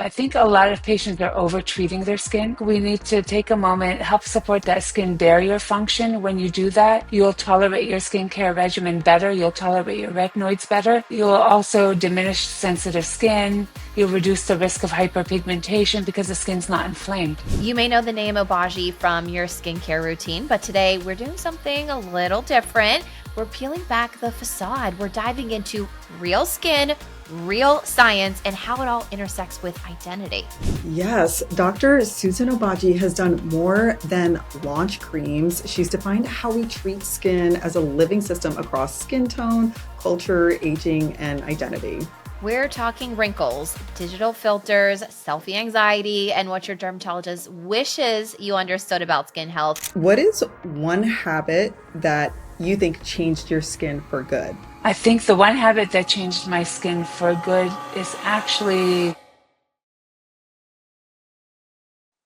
I think a lot of patients are over treating their skin. We need to take a moment, help support that skin barrier function. When you do that, you'll tolerate your skincare regimen better. You'll tolerate your retinoids better. You'll also diminish sensitive skin. You'll reduce the risk of hyperpigmentation because the skin's not inflamed. You may know the name Obagi from your skincare routine, but today we're doing something a little different. We're peeling back the facade. We're diving into real skin, real science, and how it all intersects with identity. Yes, Dr. Suzan Obagi has done more than launch creams. She's defined how we treat skin as a living system across skin tone, culture, aging, and identity. We're talking wrinkles, digital filters, selfie anxiety, and what your dermatologist wishes you understood about skin health. What is one habit that you think changed your skin for good? I think the one habit that changed my skin for good is actually.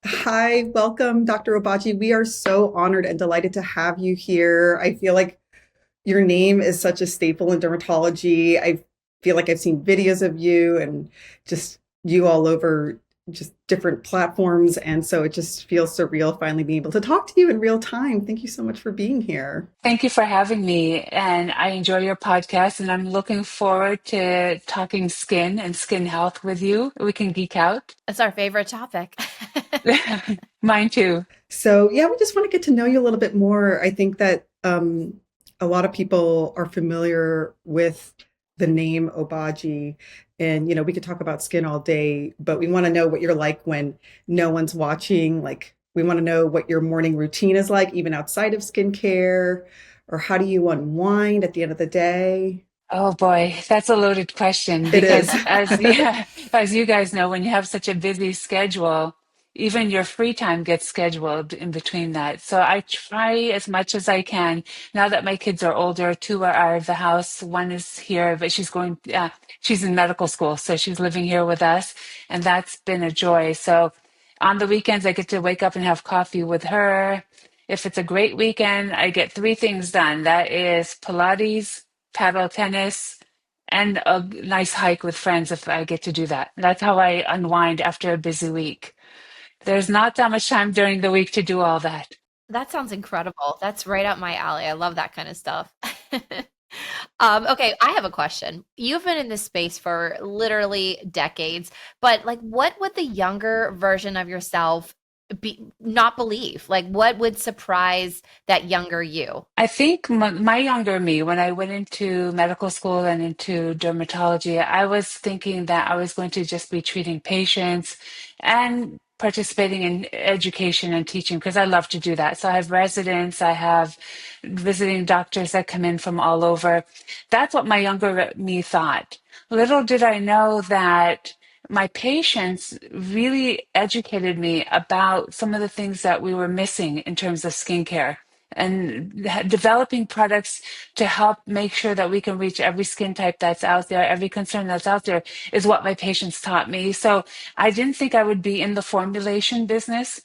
Hi, welcome, Dr. Obagi. We are so honored and delighted to have you here. I feel like your name is such a staple in dermatology. I feel like I've seen videos of you and just you all over just different platforms. And so it just feels surreal finally being able to talk to you in real time. Thank you so much for being here. Thank you for having me, and I enjoy your podcast, and I'm looking forward to talking skin and skin health with you. We can geek out. It's our favorite topic. Mine too. So, yeah, we just want to get to know you a little bit more. I think that a lot of people are familiar with the name Obagi. And, we could talk about skin all day, but we want to know what you're like when no one's watching. Like, we want to know what your morning routine is like, even outside of skincare, or how do you unwind at the end of the day? Oh boy, that's a loaded question It because is. as yeah, as you guys know, when you have such a busy schedule, even your free time gets scheduled in between that. So I try as much as I can. Now that my kids are older, two are out of the house. One is here, but she's in medical school, so she's living here with us, and that's been a joy. So on the weekends, I get to wake up and have coffee with her. If it's a great weekend, I get three things done. That is Pilates, paddle tennis, and a nice hike with friends if I get to do that. That's how I unwind after a busy week. There's not that much time during the week to do all that. That sounds incredible. That's right up my alley. I love that kind of stuff. Okay, I have a question. You've been in this space for literally decades, but like, what would the younger version of yourself be not believe? Like, what would surprise that younger you? I think my younger me, when I went into medical school and into dermatology, I was thinking that I was going to just be treating patients and participating in education and teaching because I love to do that. So I have residents, I have visiting doctors that come in from all over. That's what my younger me thought. Little did I know that my patients really educated me about some of the things that we were missing in terms of skincare and developing products to help make sure that we can reach every skin type that's out there, every concern that's out there is what my patients taught me. So I didn't think I would be in the formulation business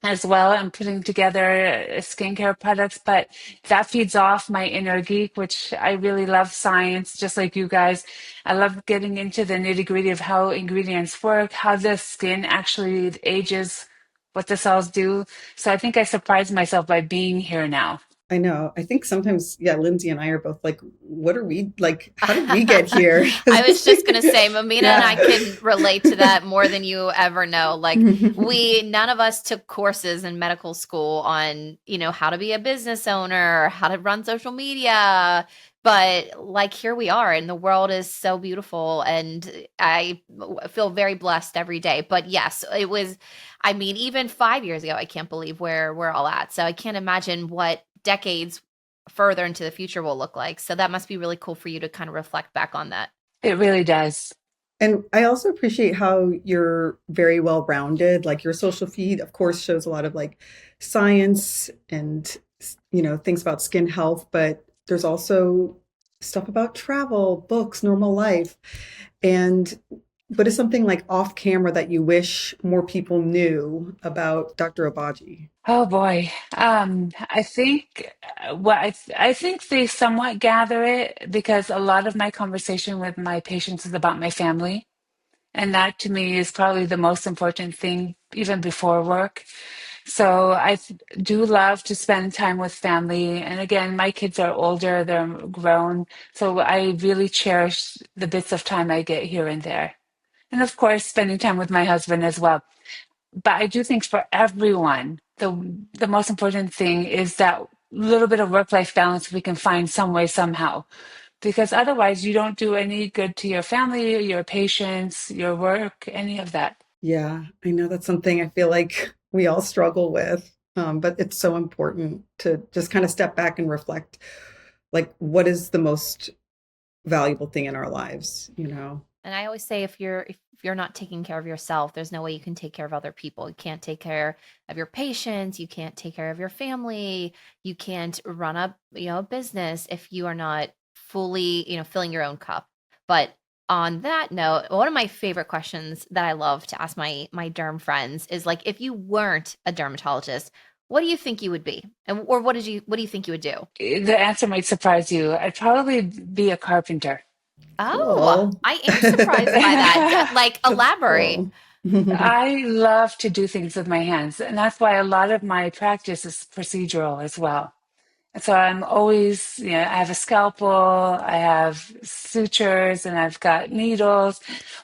as well and putting together skincare products, but that feeds off my inner geek, which I really love science, just like you guys. I love getting into the nitty gritty of how ingredients work, how the skin actually ages, what the cells do. So I think I surprised myself by being here now. I know. I think sometimes, yeah, Lindsay and I are both like, what are we like? How did we get here? I was just gonna say, Mamina and I Yeah. can relate to that more than you ever know. Like, none of us took courses in medical school on, how to be a business owner, how to run social media. But like, here we are, and the world is so beautiful, and I feel very blessed every day. But yes, I mean, even 5 years ago, I can't believe where we're all at. So I can't imagine what decades further into the future will look like. So that must be really cool for you to kind of reflect back on that. It really does. And I also appreciate how you're very well rounded. Like your social feed, of course, shows a lot of like science and, things about skin health, but there's also stuff about travel, books, normal life. And what is something like off camera that you wish more people knew about Dr. Obagi? Oh boy. I think I think they somewhat gather it because a lot of my conversation with my patients is about my family. And that to me is probably the most important thing, even before work. So do love to spend time with family. And again, my kids are older, they're grown. So I really cherish the bits of time I get here and there. And of course, spending time with my husband as well. But I do think for everyone, the most important thing is that little bit of work-life balance we can find some way, somehow. Because otherwise you don't do any good to your family, your patients, your work, any of that. Yeah, I know that's something I feel like we all struggle with. But it's so important to just kind of step back and reflect, like, what is the most valuable thing in our lives, you know? And I always say if you're not taking care of yourself, there's no way you can take care of other people. You can't take care of your patients, you can't take care of your family, you can't run a business if you are not fully, filling your own cup. But on that note, one of my favorite questions that I love to ask my derm friends is like, if you weren't a dermatologist, what do you think you would be? And or what do you think you would do? The answer might surprise you. I'd probably be a carpenter. Oh, Cool. I am surprised by that. Like, That's elaborate. cool. I love to do things with my hands, and that's why a lot of my practice is procedural as well. And so I'm always, I have a scalpel, I have sutures, and I've got needles.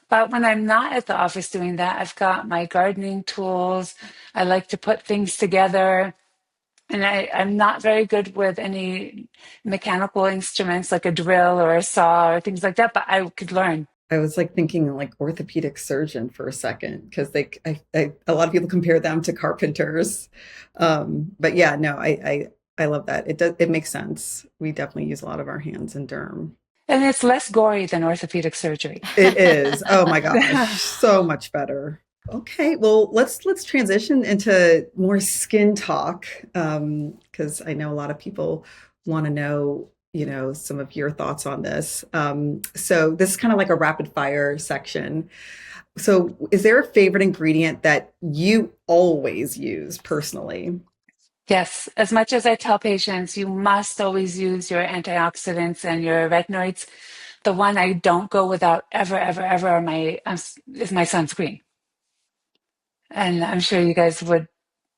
But when I'm not at the office doing that, I've got my gardening tools. I like to put things together. And I'm not very good with any mechanical instruments like a drill or a saw or things like that, but I could learn. I was like thinking like orthopedic surgeon for a second because a lot of people compare them to carpenters. But yeah, no, I love that. It makes sense. We definitely use a lot of our hands in derm. And it's less gory than orthopedic surgery. It is. Oh my gosh, so much better. Okay, well, let's transition into more skin talk, because I know a lot of people want to know, some of your thoughts on this. So this is kind of like a rapid fire section. So, is there a favorite ingredient that you always use personally? Yes, as much as I tell patients, you must always use your antioxidants and your retinoids. The one I don't go without ever, ever, ever is my sunscreen. And I'm sure you guys would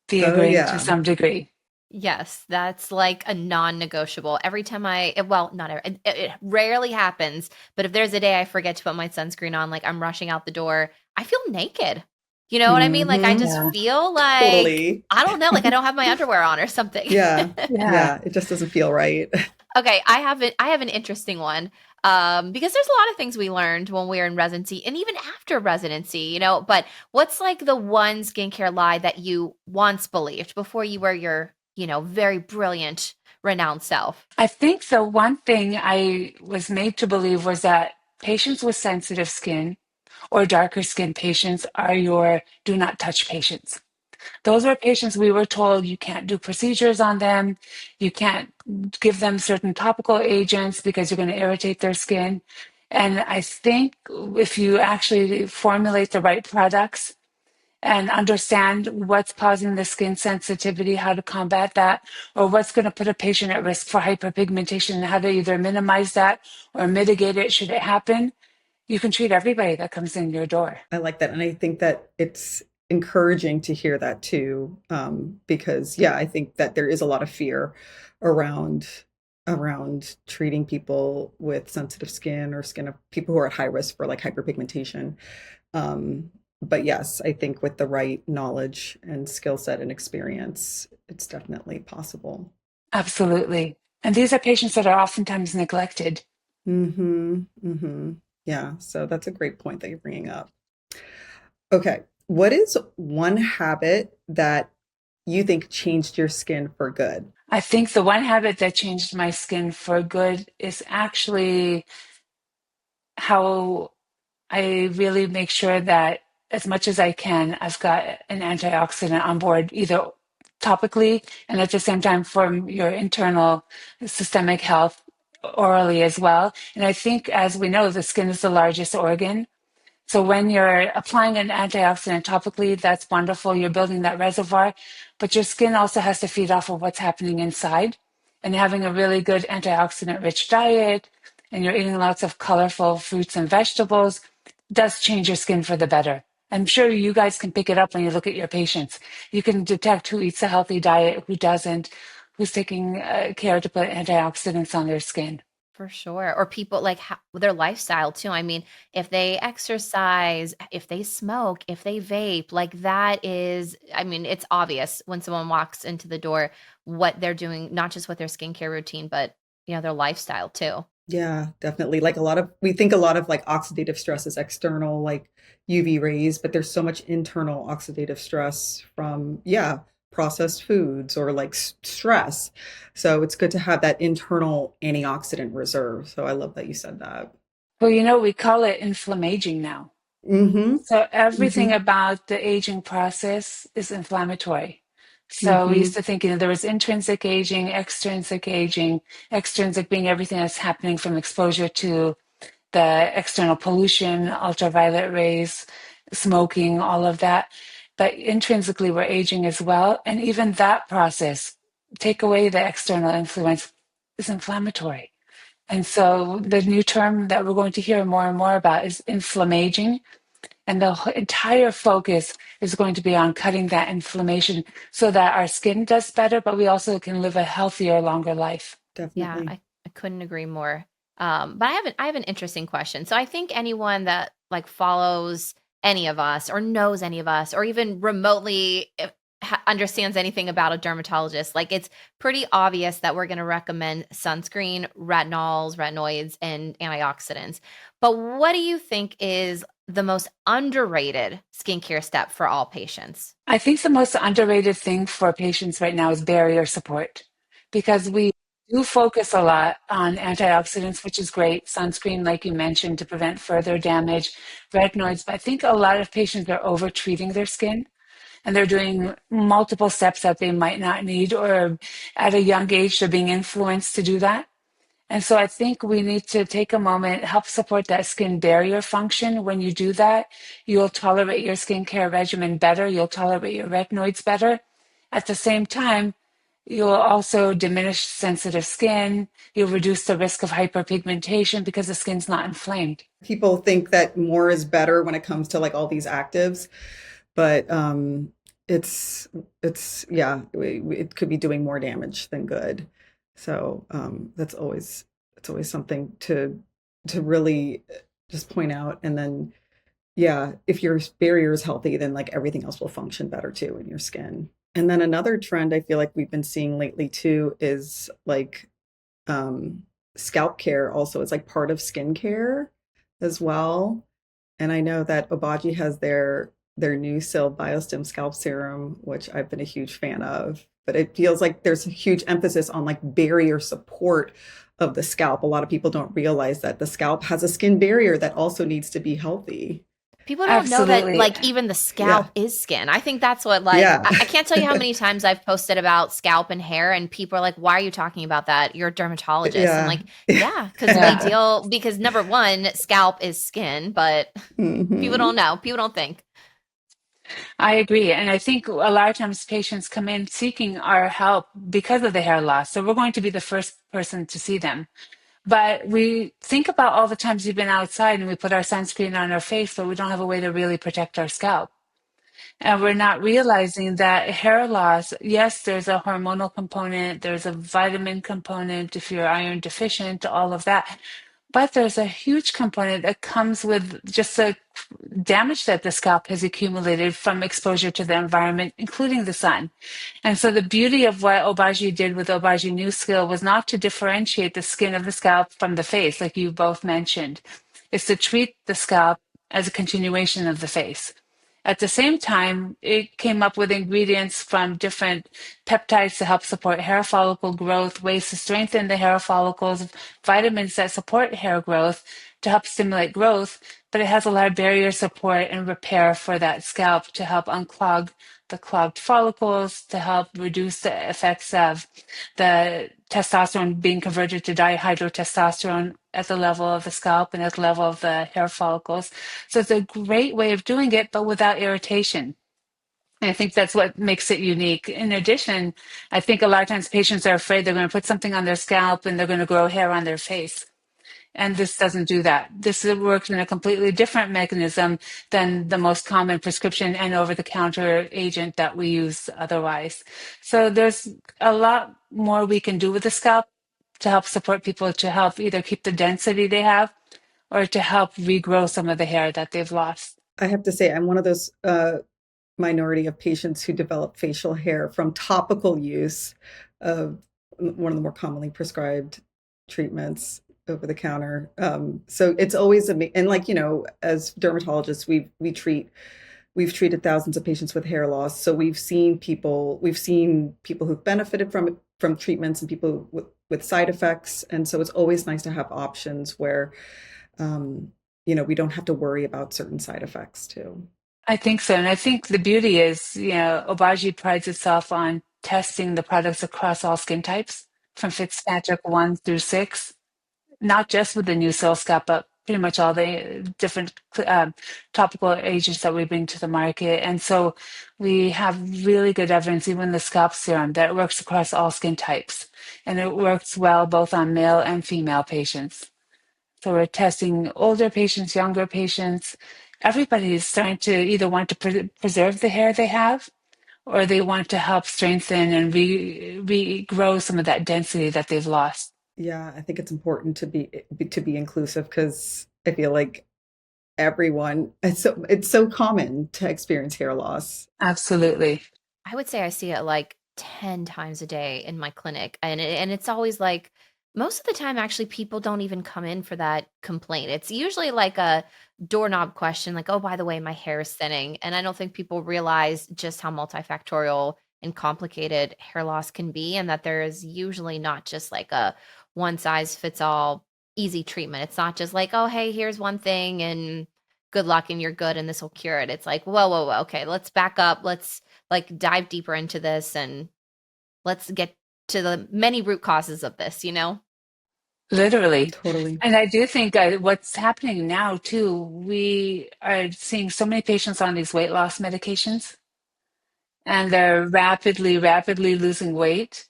be Oh agreeing to yeah. some degree. Yes, that's like a non-negotiable. Every time well, not every, it rarely happens, but if there's a day I forget to put my sunscreen on, like I'm rushing out the door, I feel naked. You know what I mean? Like I Hmm. just Yeah. feel like, Totally. I don't know, like I don't have my underwear on or something. Yeah. Yeah. Yeah. It just doesn't feel right. Okay, I have an interesting one. Because there's a lot of things we learned when we were in residency and even after residency, but what's like the one skincare lie that you once believed before you were your, very brilliant, renowned self? I think the one thing I was made to believe was that patients with sensitive skin or darker skin patients are your do not touch patients. Those are patients we were told you can't do procedures on them, you can't give them certain topical agents because you're going to irritate their skin. And I think if you actually formulate the right products and understand what's causing the skin sensitivity, how to combat that, or what's going to put a patient at risk for hyperpigmentation and how to either minimize that or mitigate it should it happen, you can treat everybody that comes in your door. I like that. And I think that it's encouraging to hear that too. Because yeah, I think that there is a lot of fear around treating people with sensitive skin or skin of people who are at high risk for like hyperpigmentation. But yes, I think with the right knowledge and skill set and experience, it's definitely possible. Absolutely. And these are patients that are oftentimes neglected. Mm-hmm. Mm-hmm. Yeah. So that's a great point that you're bringing up. Okay. What is one habit that you think changed your skin for good? I think the one habit that changed my skin for good is actually how I really make sure that as much as I can, I've got an antioxidant on board, either topically and at the same time for your internal systemic health orally as well. And I think, as we know, the skin is the largest organ. So when you're applying an antioxidant topically, that's wonderful. You're building that reservoir, but your skin also has to feed off of what's happening inside. And having a really good antioxidant rich diet, and you're eating lots of colorful fruits and vegetables, does change your skin for the better. I'm sure you guys can pick it up when you look at your patients. You can detect who eats a healthy diet, who doesn't, who's taking care to put antioxidants on their skin. For sure. Or people like their lifestyle too. I mean, if they exercise, if they smoke, if they vape, like that is, I mean, it's obvious when someone walks into the door what they're doing, not just with their skincare routine, but their lifestyle too. Yeah, definitely. Like we think a lot of like oxidative stress is external, like UV rays, but there's so much internal oxidative stress from, yeah, processed foods or like stress. So it's good to have that internal antioxidant reserve. So I love that you said that. Well, we call it inflammaging now. Mm-hmm. So everything Mm-hmm. about the aging process is inflammatory. So we used Mm-hmm. to think, there was intrinsic aging, extrinsic being everything that's happening from exposure to the external pollution, ultraviolet rays, smoking, all of that. But intrinsically, we're aging as well. And even that process, take away the external influence, is inflammatory. And so the new term that we're going to hear more and more about is inflammaging. And the entire focus is going to be on cutting that inflammation so that our skin does better, but we also can live a healthier, longer life. Yeah, Definitely. I couldn't agree more. But I have an interesting question. So I think anyone that like follows any of us or knows any of us or even remotely understands anything about a dermatologist, like it's pretty obvious that we're going to recommend sunscreen, retinols, retinoids, and antioxidants. But what do you think is the most underrated skincare step for all patients? I think the most underrated thing for patients right now is barrier support because we do focus a lot on antioxidants, which is great, sunscreen, like you mentioned, to prevent further damage, retinoids. But I think a lot of patients are over treating their skin and they're doing multiple steps that they might not need, or at a young age, they're being influenced to do that. And so I think we need to take a moment, help support that skin barrier function. When you do that, you'll tolerate your skincare regimen better. You'll tolerate your retinoids better. At the same time, you'll also diminish sensitive skin. You'll reduce the risk of hyperpigmentation because the skin's not inflamed. People think that more is better when it comes to like all these actives, but it's yeah, it could be doing more damage than good. So that's always something to really just point out. And then yeah, if your barrier is healthy, then like everything else will function better too in your skin. And then another trend I feel like we've been seeing lately too is like um, scalp care also is like part of skincare as well. And I know that Obagi has their new Sil Biostim scalp serum, which I've been a huge fan of. But it feels like there's a huge emphasis on like barrier support of the scalp. A lot of people don't realize that the scalp has a skin barrier that also needs to be healthy. People don't know that Absolutely. like even the Yeah. scalp is skin. I think that's what like Yeah. I can't tell you how many times I've posted about scalp and hair and people are like, "Why are you talking about that? You're a dermatologist." I'm Yeah. like, "Yeah, cuz Yeah, because number 1, scalp is skin, but people Hmm. don't know. People don't think. I agree. And I think a lot of times patients come in seeking our help because of the hair loss. So we're going to be the first person to see them. But we think about all the times we've been outside and we put our sunscreen on our face, but we don't have a way to really protect our scalp. And we're not realizing that hair loss, yes, there's a hormonal component, there's a vitamin component if you're iron deficient, all of that. But there's a huge component that comes with just the damage that the scalp has accumulated from exposure to the environment, including the sun. And so the beauty of what Obagi did with Obagi New Skill was not to differentiate the skin of the scalp from the face, like you both mentioned. It's to treat the scalp as a continuation of the face. At the same time, it came up with ingredients from different peptides to help support hair follicle growth, ways to strengthen the hair follicles, vitamins that support hair growth to help stimulate growth, but it has a lot of barrier support and repair for that scalp to help unclog the clogged follicles, to help reduce the effects of the testosterone being converted to dihydrotestosterone at the level of the scalp and at the level of the hair follicles. So it's a great way of doing it, but without irritation. And I think that's what makes it unique. In addition, I think a lot of times patients are afraid they're going to put something on their scalp and they're going to grow hair on their face. And this doesn't do that. This works in a completely different mechanism than the most common prescription and over-the-counter agent that we use otherwise. So there's a lot more we can do with the scalp to help support people to help either keep the density they have or to help regrow some of the hair that they've lost. I have to say, I'm one of those minority of patients who develop facial hair from topical use of one of the more commonly prescribed treatments over the counter. So it's always and like, as dermatologists, we've treated thousands of patients with hair loss. So we've seen people who've benefited from treatments and people with side effects. And so it's always nice to have options where um, we don't have to worry about certain side effects too. I think so. And I think the beauty is, Obagi prides itself on testing the products across all skin types, from Fitzpatrick 1 through 6, not just with the new cell scalp, but pretty much all the different topical agents that we bring to the market. And so we have really good evidence, even the scalp serum, that it works across all skin types. And it works well both on male and female patients. So we're testing older patients, younger patients. Everybody is starting to either want to preserve the hair they have, or they want to help strengthen and regrow some of that density that they've lost. Yeah, I think it's important to be inclusive because I feel like everyone it's so common to experience hair loss. Absolutely. I would say I see it like 10 times a day in my clinic. And it's always like most of the time actually people don't even come in for that complaint. It's usually like a doorknob question like, "Oh, by the way, my hair is thinning." And I don't think people realize just how multifactorial and complicated hair loss can be and that there is usually not just like a one size fits all easy treatment. It's not just like, "Oh, hey, here's one thing and good luck and you're good and this will cure it." It's like, "Whoa, whoa, whoa. Okay, let's back up. Let's like dive deeper into this and let's get to the many root causes of this, you know?" Literally. Totally. And I do think what's happening now, too, we are seeing so many patients on these weight loss medications, and they're rapidly losing weight.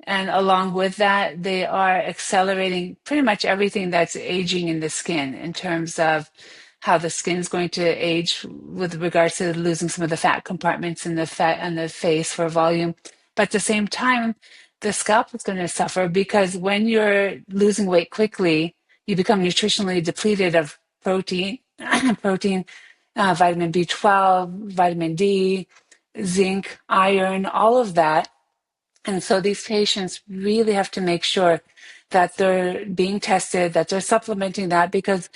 And along with that, they are accelerating pretty much everything that's aging in the skin in terms of how the skin is going to age with regards to losing some of the fat compartments in the fat and the face for volume. But at the same time, the scalp is going to suffer because when you're losing weight quickly, you become nutritionally depleted of protein, protein, vitamin B12, vitamin D, zinc, iron, all of that. And so these patients really have to make sure that they're being tested, that they're supplementing that, because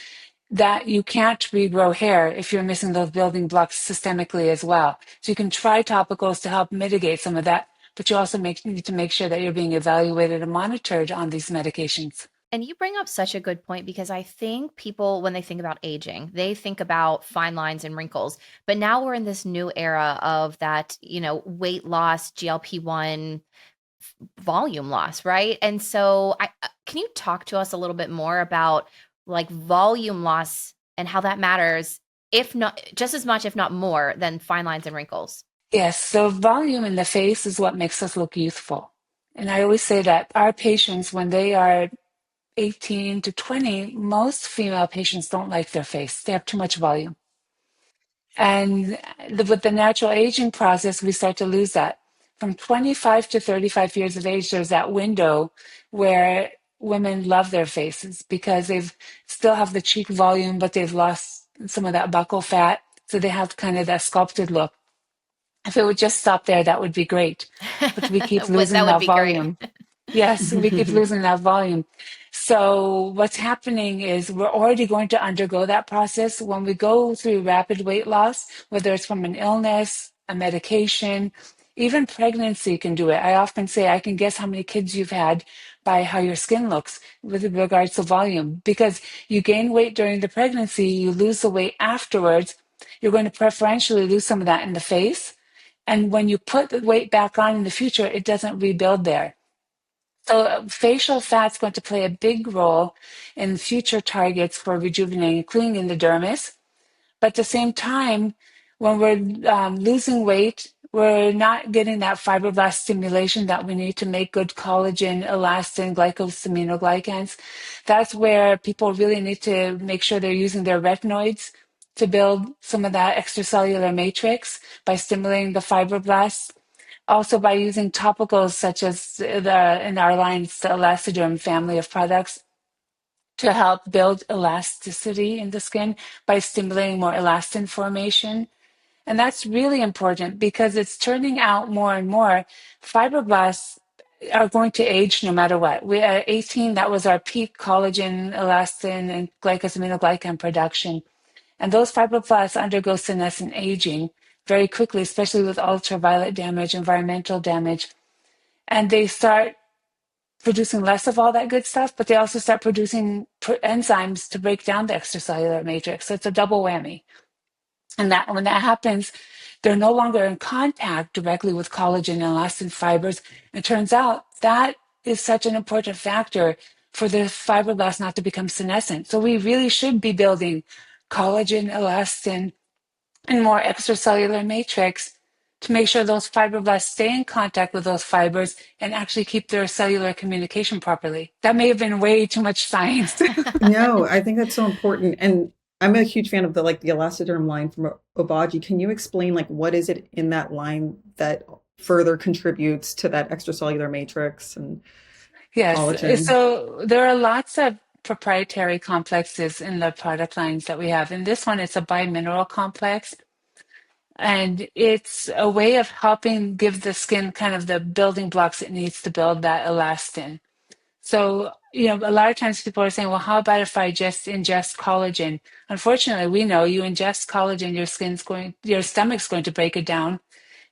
that you can't regrow hair if you're missing those building blocks systemically as well. So you can try topicals to help mitigate some of that, but you also need to make sure that you're being evaluated and monitored on these medications. And you bring up such a good point because I think people, when they think about aging, they think about fine lines and wrinkles. But now we're in this new era of that, weight loss, GLP-1 volume loss, right? And so, can you talk to us a little bit more about like volume loss and how that matters, if not just as much, if not more, than fine lines and wrinkles? Yes, so volume in the face is what makes us look youthful. And I always say that our patients, when they are 18 to 20, most female patients don't like their face. They have too much volume. And with the natural aging process, we start to lose that. From 25 to 35 years of age, there's that window where women love their faces because they've still have the cheek volume, but they've lost some of that buccal fat. So they have kind of that sculpted look. If it would just stop there, that would be great. But we keep losing That would that be great. volume. Yes, we keep losing that volume. So what's happening is we're already going to undergo that process when we go through rapid weight loss, whether it's from an illness, a medication, even pregnancy can do it. I often say I can guess how many kids you've had by how your skin looks with regards to volume, because you gain weight during the pregnancy, you lose the weight afterwards. You're going to preferentially lose some of that in the face. And when you put the weight back on in the future, it doesn't rebuild there. So facial fat's going to play a big role in future targets for rejuvenating, including in the dermis. But at the same time, when we're losing weight, we're not getting that fibroblast stimulation that we need to make good collagen, elastin, glycosaminoglycans. That's where people really need to make sure they're using their retinoids to build some of that extracellular matrix by stimulating the fibroblasts. Also by using topicals such as in our line, it's the Elastoderm family of products to help build elasticity in the skin by stimulating more elastin formation. And that's really important because it's turning out more and more fibroblasts are going to age no matter what. We at 18, that was our peak collagen, elastin, and glycosaminoglycan production. And those fibroblasts undergo senescent aging very quickly, especially with ultraviolet damage, environmental damage. And they start producing less of all that good stuff, but they also start producing enzymes to break down the extracellular matrix. So it's a double whammy. And that when that happens, they're no longer in contact directly with collagen and elastin fibers. It turns out that is such an important factor for the fibroblasts not to become senescent. So we really should be building collagen, elastin, and more extracellular matrix to make sure those fibroblasts stay in contact with those fibers and actually keep their cellular communication properly. That may have been way too much science. No, I think that's so important. And I'm a huge fan of the Elastoderm line from Obagi. Can you explain like what is it in that line that further contributes to that extracellular matrix and Yes. collagen? So there are lots of proprietary complexes in the product lines that we have. In this one, it's a bimineral complex, and it's a way of helping give the skin kind of the building blocks it needs to build that elastin. So, a lot of times people are saying, well, how about if I just ingest collagen? Unfortunately, we know you ingest collagen, your stomach's going to break it down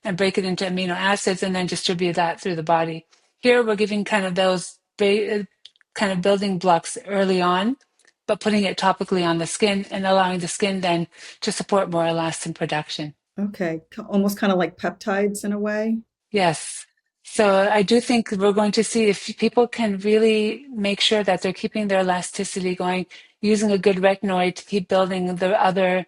and break it into amino acids and then distribute that through the body. Here, we're giving kind of those kind of building blocks early on, but putting it topically on the skin and allowing the skin then to support more elastin production. Okay, almost kind of like peptides in a way. Yes. So I do think we're going to see if people can really make sure that they're keeping their elasticity going, using a good retinoid to keep building the other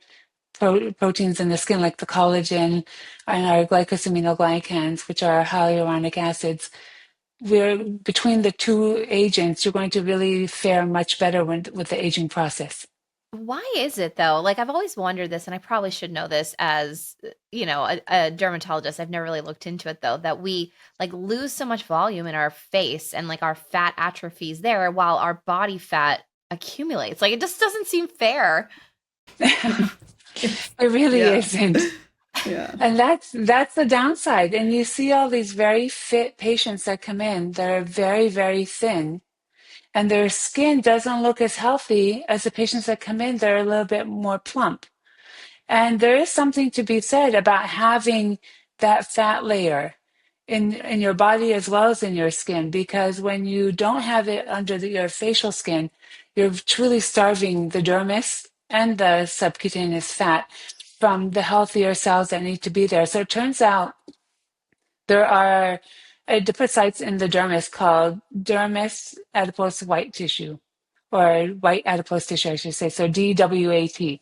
proteins in the skin, like the collagen and our glycosaminoglycans, which are hyaluronic acids. We're between the two agents, you're going to really fare much better with the aging process. Why is it though? Like I've always wondered this, and I probably should know this as, a dermatologist. I've never really looked into it though, that we like lose so much volume in our face and like our fat atrophies there while our body fat accumulates. Like it just doesn't seem fair. It's, It really yeah, isn't. yeah. And that's the downside. And you see all these very fit patients that come in that are very, very thin, and their skin doesn't look as healthy as the patients that come in that are a little bit more plump. And there is something to be said about having that fat layer in your body as well as in your skin, because when you don't have it under your facial skin, you're truly starving the dermis and the subcutaneous fat from the healthier cells that need to be there. So it turns out there are adipocytes in the dermis called dermis adipose white tissue, or white adipose tissue, I should say, so DWAT.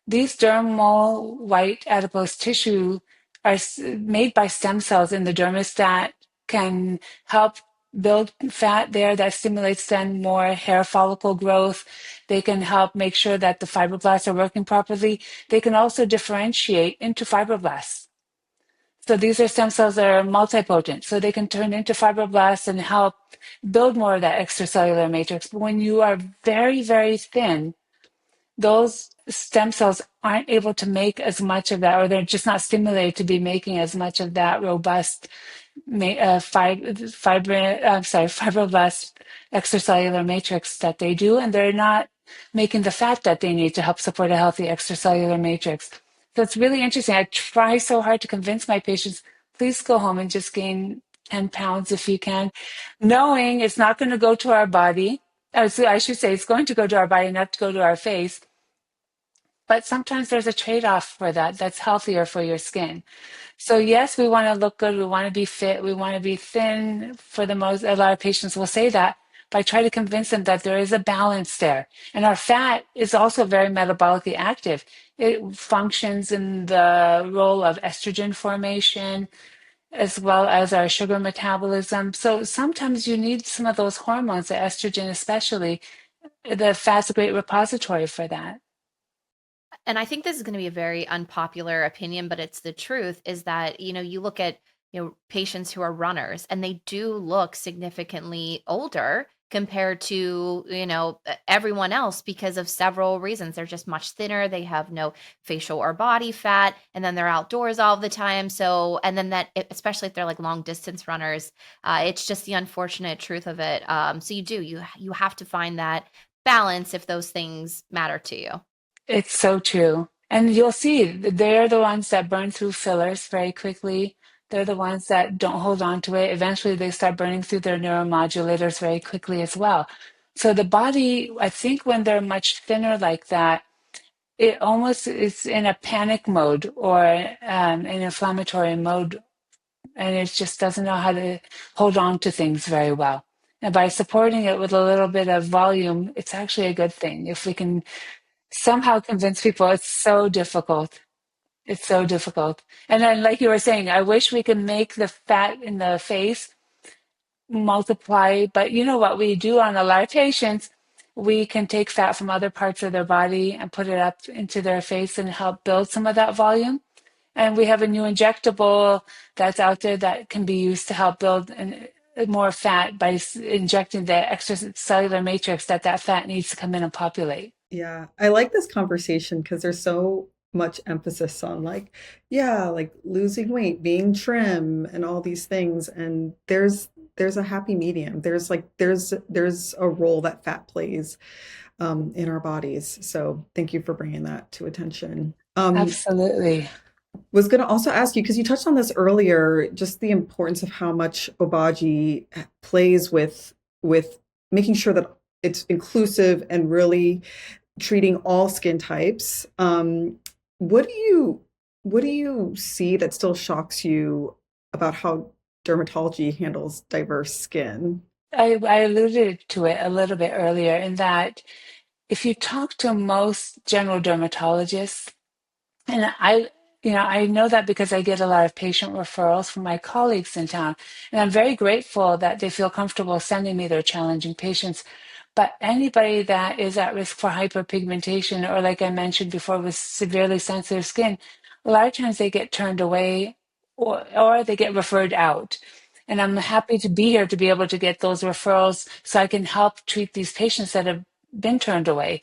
These dermal white adipose tissue are made by stem cells in the dermis that can help build fat there that stimulates then more hair follicle growth. They can help make sure that the fibroblasts are working properly. They can also differentiate into fibroblasts. So these are stem cells that are multipotent, so they can turn into fibroblasts and help build more of that extracellular matrix. But when you are very, very thin, those stem cells aren't able to make as much of that, or they're just not stimulated to be making as much of that robust fibroblast extracellular matrix that they do, and they're not making the fat that they need to help support a healthy extracellular matrix. So it's really interesting. I try so hard to convince my patients, please go home and just gain 10 pounds if you can, knowing it's not going to go to our body. So I should say it's going to go to our body, not to go to our face. But sometimes there's a trade-off for that that's healthier for your skin. So yes, we want to look good, we want to be fit, we want to be thin for the most, a lot of patients will say that, by trying to convince them that there is a balance there. And our fat is also very metabolically active. It functions in the role of estrogen formation as well as our sugar metabolism. So sometimes you need some of those hormones, the estrogen especially. The fat's a great repository for that. And I think this is going to be a very unpopular opinion, but it's the truth is that, you look at, patients who are runners and they do look significantly older compared to, everyone else because of several reasons. They're just much thinner. They have no facial or body fat, and then they're outdoors all the time. So, and then especially if they're like long distance runners, it's just the unfortunate truth of it. So you have to find that balance if those things matter to you. It's so true. And you'll see they're the ones that burn through fillers very quickly. They're the ones that don't hold on to it. Eventually, they start burning through their neuromodulators very quickly as well. So the body, I think when they're much thinner like that, it almost is in a panic mode or an inflammatory mode, and it just doesn't know how to hold on to things very well. And by supporting it with a little bit of volume, it's actually a good thing. If we can somehow convince people, it's so difficult. It's so difficult. And then, like you were saying, I wish we could make the fat in the face multiply. But you know what we do on a lot of patients? We can take fat from other parts of their body and put it up into their face and help build some of that volume. And we have a new injectable that's out there that can be used to help build more fat by injecting the extracellular matrix that fat needs to come in and populate. Yeah, I like this conversation because there's so much emphasis on like, yeah, like losing weight, being trim, and all these things. And there's a happy medium. There's a role that fat plays in our bodies. So thank you for bringing that to attention. Absolutely. Was going to also ask you because you touched on this earlier, just the importance of how much Obagi plays with making sure that it's inclusive and really treating all skin types. What do you see that still shocks you about how dermatology handles diverse skin? I alluded to it a little bit earlier in that if you talk to most general dermatologists, and I know that because I get a lot of patient referrals from my colleagues in town, and I'm very grateful that they feel comfortable sending me their challenging patients. But anybody that is at risk for hyperpigmentation, or like I mentioned before, with severely sensitive skin, a lot of times they get turned away or they get referred out. And I'm happy to be here to be able to get those referrals so I can help treat these patients that have been turned away.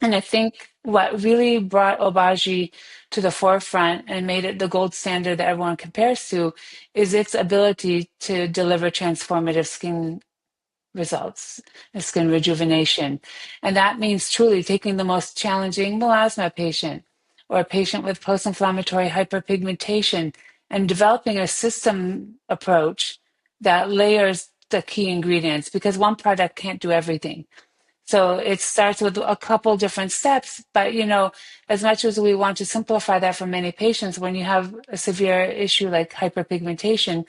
And I think what really brought Obagi to the forefront and made it the gold standard that everyone compares to is its ability to deliver transformative skin results, skin rejuvenation. And that means truly taking the most challenging melasma patient or a patient with post-inflammatory hyperpigmentation and developing a system approach that layers the key ingredients because one product can't do everything. So it starts with a couple different steps, but as much as we want to simplify that for many patients, when you have a severe issue like hyperpigmentation,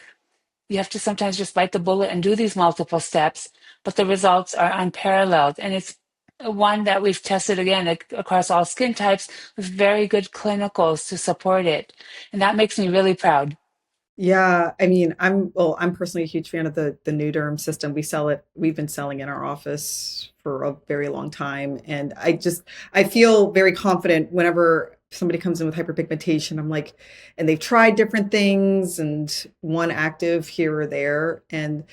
you have to sometimes just bite the bullet and do these multiple steps, but the results are unparalleled. And it's one that we've tested again across all skin types with very good clinicals to support it. And that makes me really proud. Yeah, I mean, I'm personally a huge fan of the New Derm system. We've been selling in our office for a very long time. And I feel very confident whenever somebody comes in with hyperpigmentation. I'm like, and they've tried different things and one active here or there. And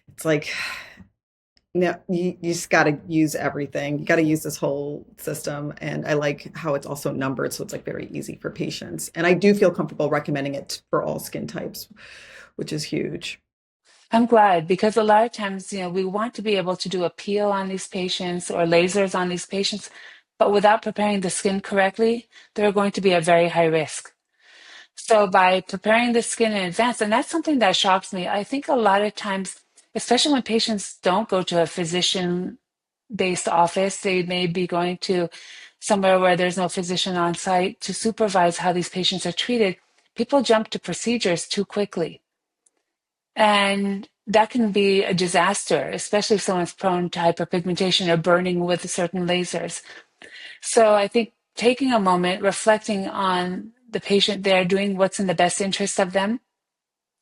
it's like, no, you just got to use everything. You got to use this whole system. And I like how it's also numbered. So it's like very easy for patients. And I do feel comfortable recommending it for all skin types, which is huge. I'm glad because a lot of times, we want to be able to do a peel on these patients or lasers on these patients, but without preparing the skin correctly, they're going to be at very high risk. So by preparing the skin in advance, and that's something that shocks me. I think a lot of times, especially when patients don't go to a physician-based office, they may be going to somewhere where there's no physician on site to supervise how these patients are treated. People jump to procedures too quickly. And that can be a disaster, especially if someone's prone to hyperpigmentation or burning with certain lasers. So I think taking a moment, reflecting on the patient there, doing what's in the best interest of them,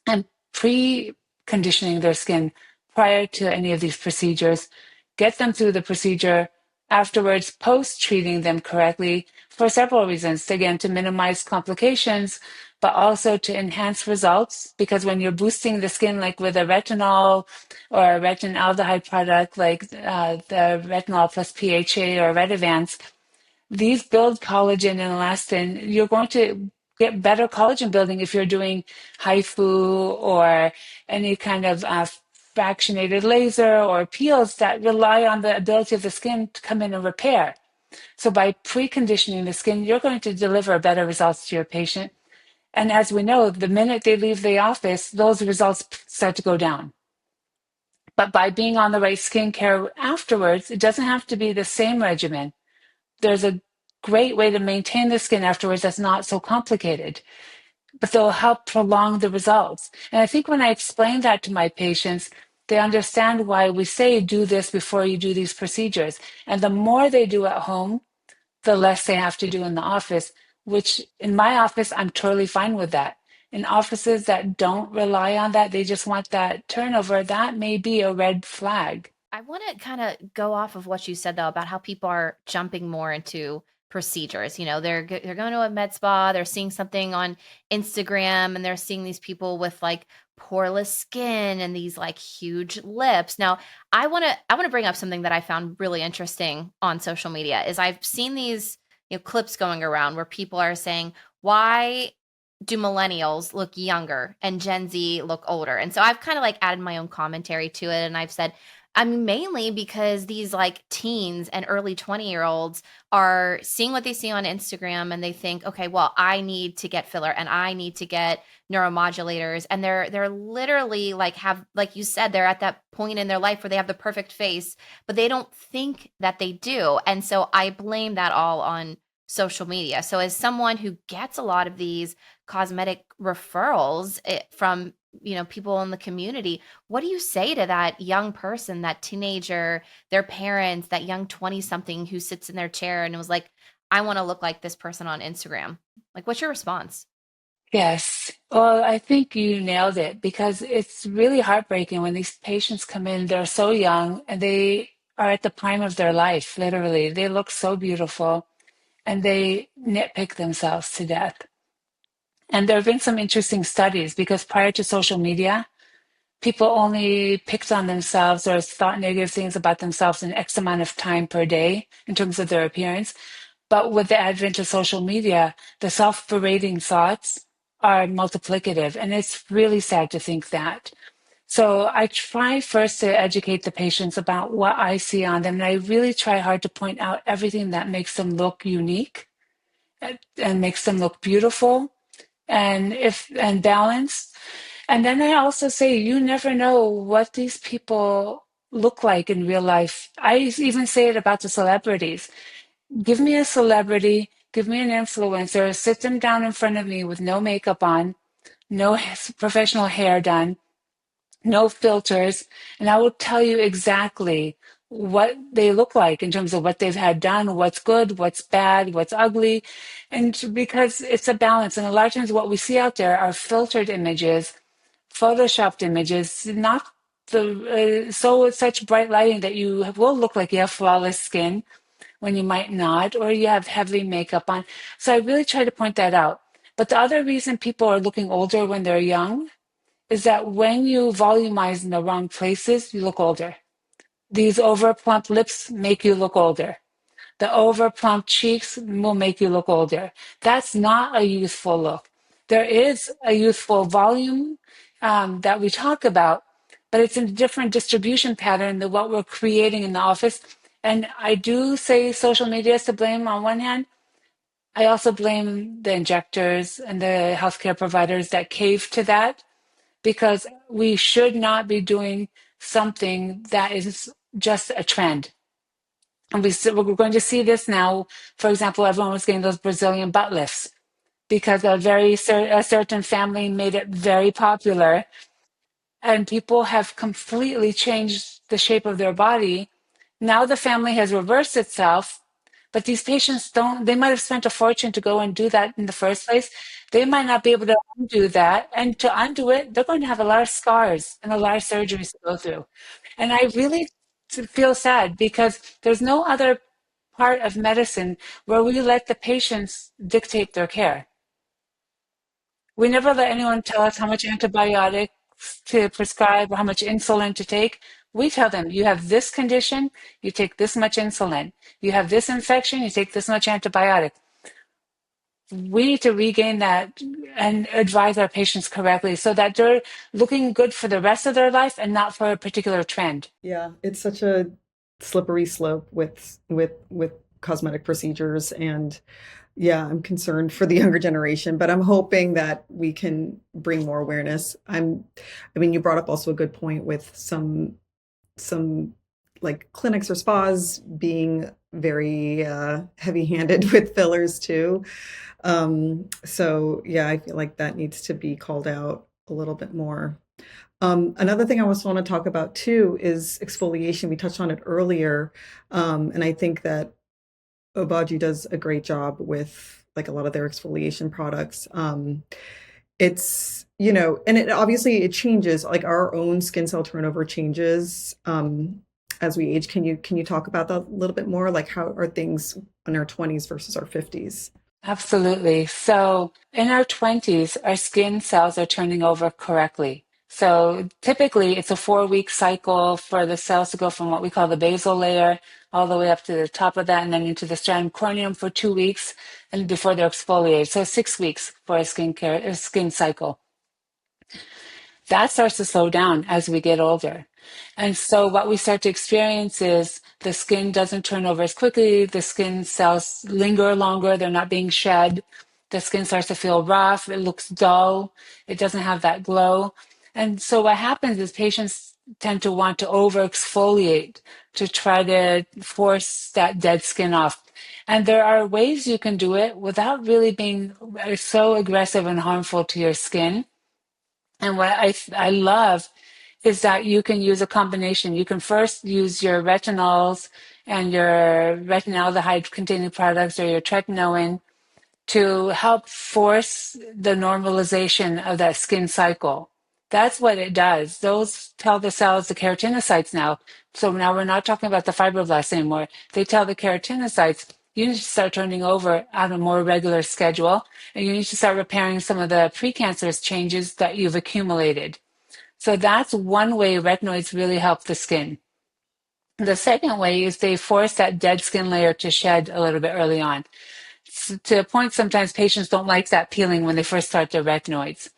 and pre-conditioning their skin prior to any of these procedures, get them through the procedure afterwards, post-treating them correctly for several reasons. Again, to minimize complications, but also to enhance results. Because when you're boosting the skin, like with a retinol or a retinaldehyde product, like the retinol plus PHA or Redivance, these build collagen and elastin. You're going to get better collagen building if you're doing HIFU or any kind of fractionated laser or peels that rely on the ability of the skin to come in and repair. So by preconditioning the skin, you're going to deliver better results to your patient. And as we know, the minute they leave the office, those results start to go down. But by being on the right skincare afterwards, it doesn't have to be the same regimen. There's a great way to maintain the skin afterwards that's not so complicated, but they'll help prolong the results. And I think when I explain that to my patients, they understand why we say do this before you do these procedures. And the more they do at home, the less they have to do in the office, which in my office, I'm totally fine with that. In offices that don't rely on that, they just want that turnover, that may be a red flag. I want to kind of go off of what you said though about how people are jumping more into procedures. You know, they're going to a med spa, they're seeing something on Instagram, and they're seeing these people with like poreless skin and these like huge lips. Now, I want to bring up something that I found really interesting on social media is I've seen these, clips going around where people are saying, "Why do millennials look younger and Gen Z look older?" And so I've kind of like added my own commentary to it, and I've said, I mean, mainly because these like teens and early 20-year-olds are seeing what they see on Instagram and they think, okay, well, I need to get filler and I need to get neuromodulators. And they're literally like have, like you said, they're at that point in their life where they have the perfect face, but they don't think that they do. And so I blame that all on social media. So as someone who gets a lot of these cosmetic referrals from people in the community, what do you say to that young person, that teenager, their parents, that young 20 something who sits in their chair and was like, I want to look like this person on Instagram? Like, what's your response? Yes. Well, I think you nailed it because it's really heartbreaking when these patients come in, they're so young and they are at the prime of their life, literally. They look so beautiful and they nitpick themselves to death. And there have been some interesting studies because prior to social media, people only picked on themselves or thought negative things about themselves in X amount of time per day in terms of their appearance. But with the advent of social media, the self-berating thoughts are multiplicative. And it's really sad to think that. So I try first to educate the patients about what I see on them. And I really try hard to point out everything that makes them look unique and makes them look beautiful and balanced. And then I also say, you never know what these people look like in real life. I even say it about the celebrities. Give me a celebrity, give me an influencer, sit them down in front of me with no makeup on, no professional hair done, no filters, and I will tell you exactly what they look like in terms of what they've had done, what's good, what's bad, what's ugly. And because it's a balance. And a lot of times what we see out there are filtered images, photoshopped images, not the so with such bright lighting that you will look like you have flawless skin when you might not, or you have heavy makeup on. So I really try to point that out. But the other reason people are looking older when they're young is that when you volumize in the wrong places, you look older. These over plump lips make you look older. The over plump cheeks will make you look older. That's not a youthful look. There is a youthful volume that we talk about, but it's in a different distribution pattern than what we're creating in the office. And I do say social media is to blame on one hand. I also blame the injectors and the healthcare providers that cave to that because we should not be doing something that is just a trend. And we're going to see this now. For example, everyone was getting those Brazilian butt lifts because a certain family made it very popular. and people have completely changed the shape of their body. Now the family has reversed itself, but these patients don't, they might have spent a fortune to go and do that in the first place. They might not be able to undo that. And to undo it, they're going to have a lot of scars and a lot of surgeries to go through. And I really feel sad because there's no other part of medicine where we let the patients dictate their care. We never let anyone tell us how much antibiotics to prescribe or how much insulin to take. We tell them, you have this condition, you take this much insulin. You have this infection, you take this much antibiotic. We need to regain that and advise our patients correctly so that they're looking good for the rest of their life and not for a particular trend. Yeah, it's such a slippery slope with cosmetic procedures, and yeah, I'm concerned for the younger generation, but I'm hoping that we can bring more awareness. I mean, you brought up also a good point with some like clinics or spas being very heavy-handed with fillers too. So yeah, I feel like that needs to be called out a little bit more. Another thing I also want to talk about too is exfoliation. We touched on it earlier, and I think that Obagi does a great job with like a lot of their exfoliation products. It's, you know, and it obviously it changes, like our own skin cell turnover changes as we age. Can you talk about that a little bit more? Like how are things in our 20s versus our 50s? Absolutely. So in our 20s, our skin cells are turning over correctly. So typically, it's a 4-week cycle for the cells to go from what we call the basal layer all the way up to the top of that and then into the stratum corneum for 2 weeks and before they're exfoliated. So 6 weeks for a skin cycle. That starts to slow down as we get older. And so what we start to experience is the skin doesn't turn over as quickly, the skin cells linger longer, they're not being shed. The skin starts to feel rough, it looks dull, it doesn't have that glow. And so what happens is patients tend to want to over exfoliate to try to force that dead skin off. And there are ways you can do it without really being so aggressive and harmful to your skin. And what I love is that you can use a combination. You can first use your retinols and your retinaldehyde containing products or your tretinoin to help force the normalization of that skin cycle. That's what it does. Those tell the cells, the keratinocytes now. So now we're not talking about the fibroblasts anymore. They tell the keratinocytes, you need to start turning over on a more regular schedule, and you need to start repairing some of the precancerous changes that you've accumulated. So that's one way retinoids really help the skin. The second way is they force that dead skin layer to shed a little bit early on. To a point, sometimes patients don't like that peeling when they first start their retinoids.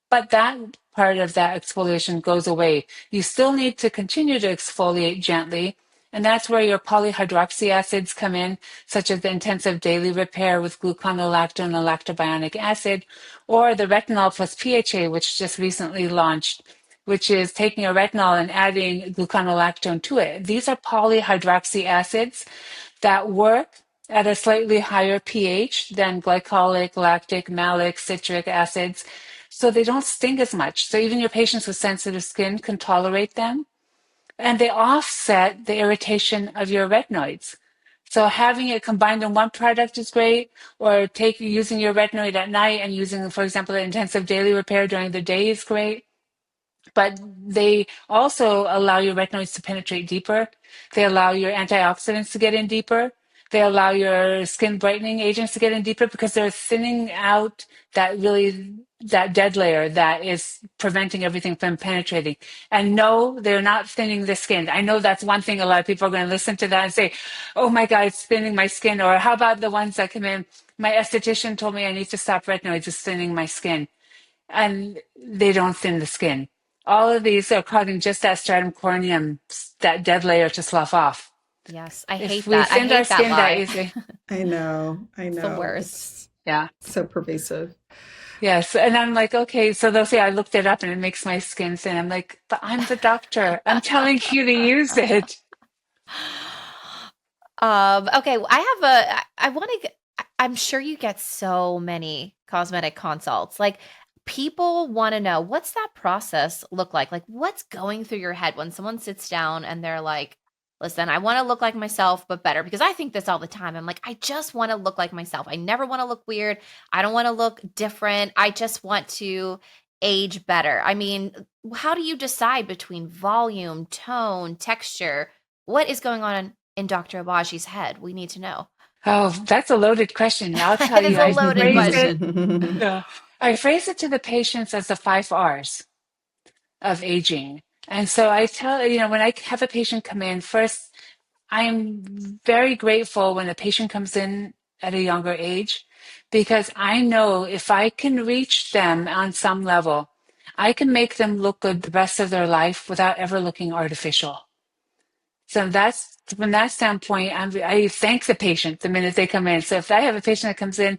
But that part of that exfoliation goes away. You still need to continue to exfoliate gently. And that's where your polyhydroxy acids come in, such as the intensive daily repair with gluconolactone and lactobionic acid, or the retinol plus PHA, which just recently launched, which is taking a retinol and adding gluconolactone to it. These are polyhydroxy acids that work at a slightly higher pH than glycolic, lactic, malic, citric acids, so they don't sting as much. So even your patients with sensitive skin can tolerate them, and they offset the irritation of your retinoids. So having it combined in one product is great, or using your retinoid at night and using, for example, the intensive daily repair during the day is great. But they also allow your retinoids to penetrate deeper. They allow your antioxidants to get in deeper. They allow your skin brightening agents to get in deeper because they're thinning out that dead layer that is preventing everything from penetrating. And no, they're not thinning the skin. I know that's one thing a lot of people are going to listen to that and say, oh my God, it's thinning my skin. Or how about the ones that come in? My esthetician told me I need to stop retinoids, it's thinning my skin. And they don't thin the skin. All of these are causing just that stratum corneum, that dead layer to slough off. Yes, I If hate we that. I thinned our hate that skin that lie. easily, I It's the know. worst. It's yeah. so pervasive. Yes. And I'm like, okay, so they'll say I looked it up and it makes my skin thin. I'm like, but I'm the doctor. I'm telling you to use it. Okay, I have a I want to I'm sure you get so many cosmetic consults. Like people want to know, what's that process look like? Like, what's going through your head when someone sits down and they're like, listen, I want to look like myself, but better. Because I think this all the time. I'm like, I just want to look like myself. I never want to look weird. I don't want to look different. I just want to age better. I mean, how do you decide between volume, tone, texture? What is going on in Dr. Abaji's head? We need to know. Oh, that's a loaded question. I'll tell It is you, a I loaded phrase it. question. Yeah, I phrase it to the patients as the 5 R's of aging. And so I tell, when I have a patient come in, first, I'm very grateful when a patient comes in at a younger age because I know if I can reach them on some level, I can make them look good the rest of their life without ever looking artificial. So that's from that standpoint, I thank the patient the minute they come in. So if I have a patient that comes in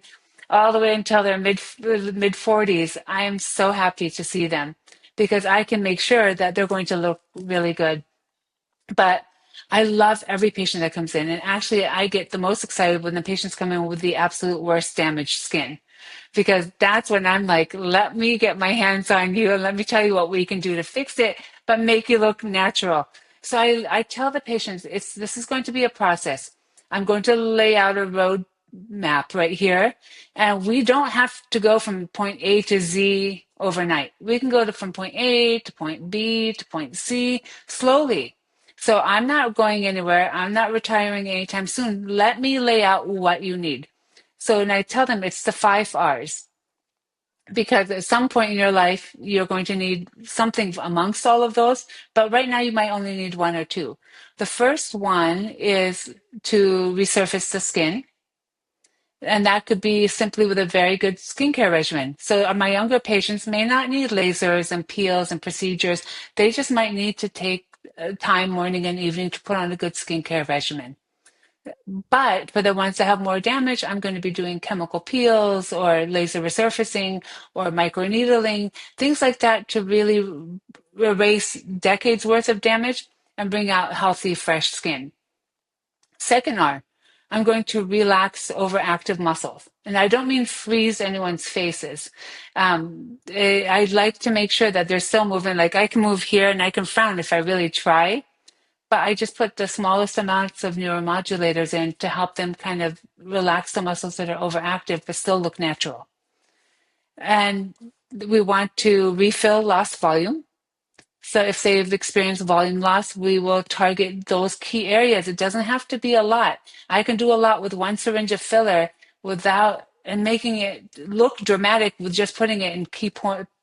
all the way until their mid 40s, I am so happy to see them because I can make sure that they're going to look really good. But I love every patient that comes in. And actually, I get the most excited when the patients come in with the absolute worst damaged skin, because that's when I'm like, let me get my hands on you and let me tell you what we can do to fix it, but make you look natural. So I tell the patients, this is going to be a process. I'm going to lay out a road map right here. And we don't have to go from point A to Z overnight. We can go from point A to point B to point C slowly. So I'm not going anywhere. I'm not retiring anytime soon. Let me lay out what you need. So, and I tell them it's the 5 R's, because at some point in your life, you're going to need something amongst all of those. But right now, you might only need one or two. The first one is to resurface the skin. And that could be simply with a very good skincare regimen. So my younger patients may not need lasers and peels and procedures. They just might need to take time morning and evening to put on a good skincare regimen. But for the ones that have more damage, I'm going to be doing chemical peels or laser resurfacing or microneedling, things like that to really erase decades worth of damage and bring out healthy, fresh skin. Second R, I'm going to relax overactive muscles. And I don't mean freeze anyone's faces. I like to make sure that they're still moving. Like I can move here and I can frown if I really try, but I just put the smallest amounts of neuromodulators in to help them kind of relax the muscles that are overactive, but still look natural. And we want to refill lost volume. So if they've experienced volume loss, we will target those key areas. It doesn't have to be a lot. I can do a lot with one syringe of filler without and making it look dramatic with just putting it in key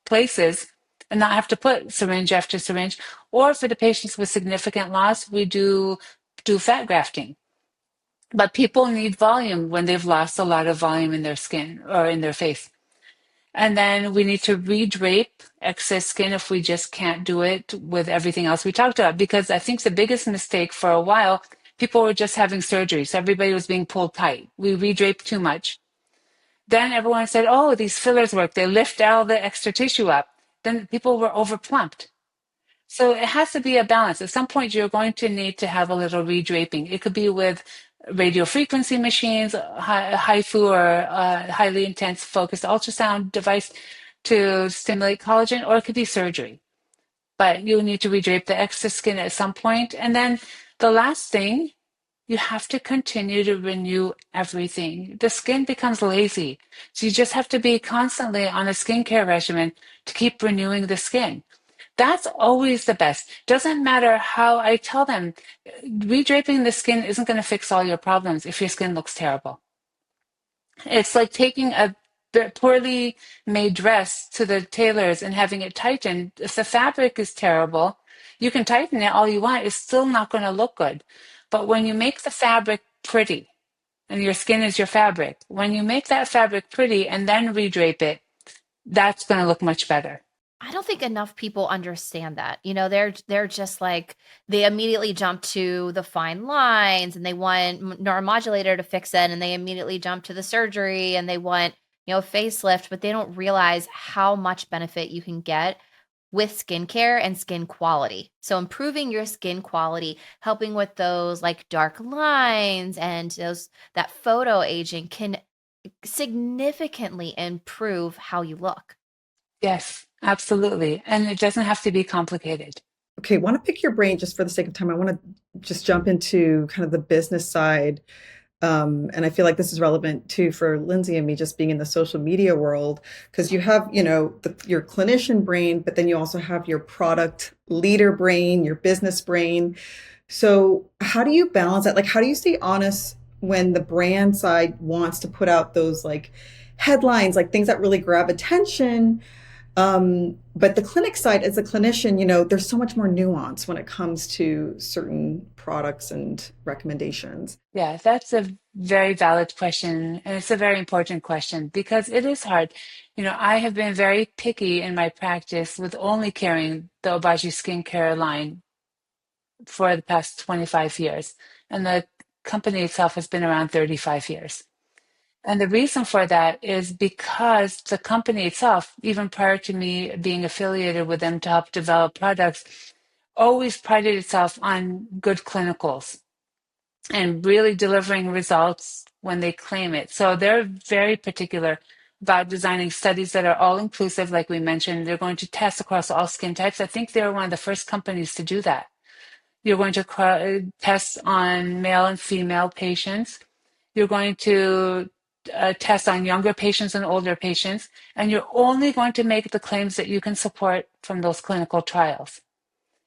places and not have to put syringe after syringe. Or for the patients with significant loss, we do fat grafting. But people need volume when they've lost a lot of volume in their skin or in their face. And then we need to redrape excess skin if we just can't do it with everything else we talked about. Because I think the biggest mistake for a while, people were just having surgery. So everybody was being pulled tight. We redraped too much. Then everyone said, oh, these fillers work. They lift all the extra tissue up. Then people were overplumped. So it has to be a balance. At some point, you're going to need to have a little redraping. It could be with radio frequency machines, HIFU, or highly intense focused ultrasound device to stimulate collagen, or it could be surgery. But you need to redrape the excess skin at some point. And then the last thing, you have to continue to renew everything. The skin becomes lazy. So you just have to be constantly on a skincare regimen to keep renewing the skin. That's always the best. Doesn't matter how I tell them, redraping the skin isn't going to fix all your problems if your skin looks terrible. It's like taking a poorly made dress to the tailors and having it tightened. If the fabric is terrible, you can tighten it all you want. It's still not going to look good. But when you make the fabric pretty, and your skin is your fabric, when you make that fabric pretty and then redrape it, that's going to look much better. I don't think enough people understand that. They're just like, they immediately jump to the fine lines and they want neuromodulator to fix it, and they immediately jump to the surgery and they want, facelift, but they don't realize how much benefit you can get with skincare and skin quality. So improving your skin quality, helping with those like dark lines and that photo aging can significantly improve how you look. Yes, absolutely. And it doesn't have to be complicated. Okay, want to pick your brain just for the sake of time. I want to just jump into kind of the business side. And I feel like this is relevant too for Lindsay and me just being in the social media world, because you have, your clinician brain, but then you also have your product leader brain, your business brain. So how do you balance that? Like, how do you stay honest when the brand side wants to put out those like headlines, like things that really grab attention? But the clinic side, as a clinician, there's so much more nuance when it comes to certain products and recommendations. Yeah, that's a very valid question. And it's a very important question because it is hard. I have been very picky in my practice with only carrying the Obagi skincare line for the past 25 years. And the company itself has been around 35 years. And the reason for that is because the company itself, even prior to me being affiliated with them to help develop products, always prided itself on good clinicals and really delivering results when they claim it. So they're very particular about designing studies that are all inclusive, like we mentioned. They're going to test across all skin types. I think they're one of the first companies to do that. You're going to test on male and female patients. You're going to test on younger patients and older patients, and you're only going to make the claims that you can support from those clinical trials.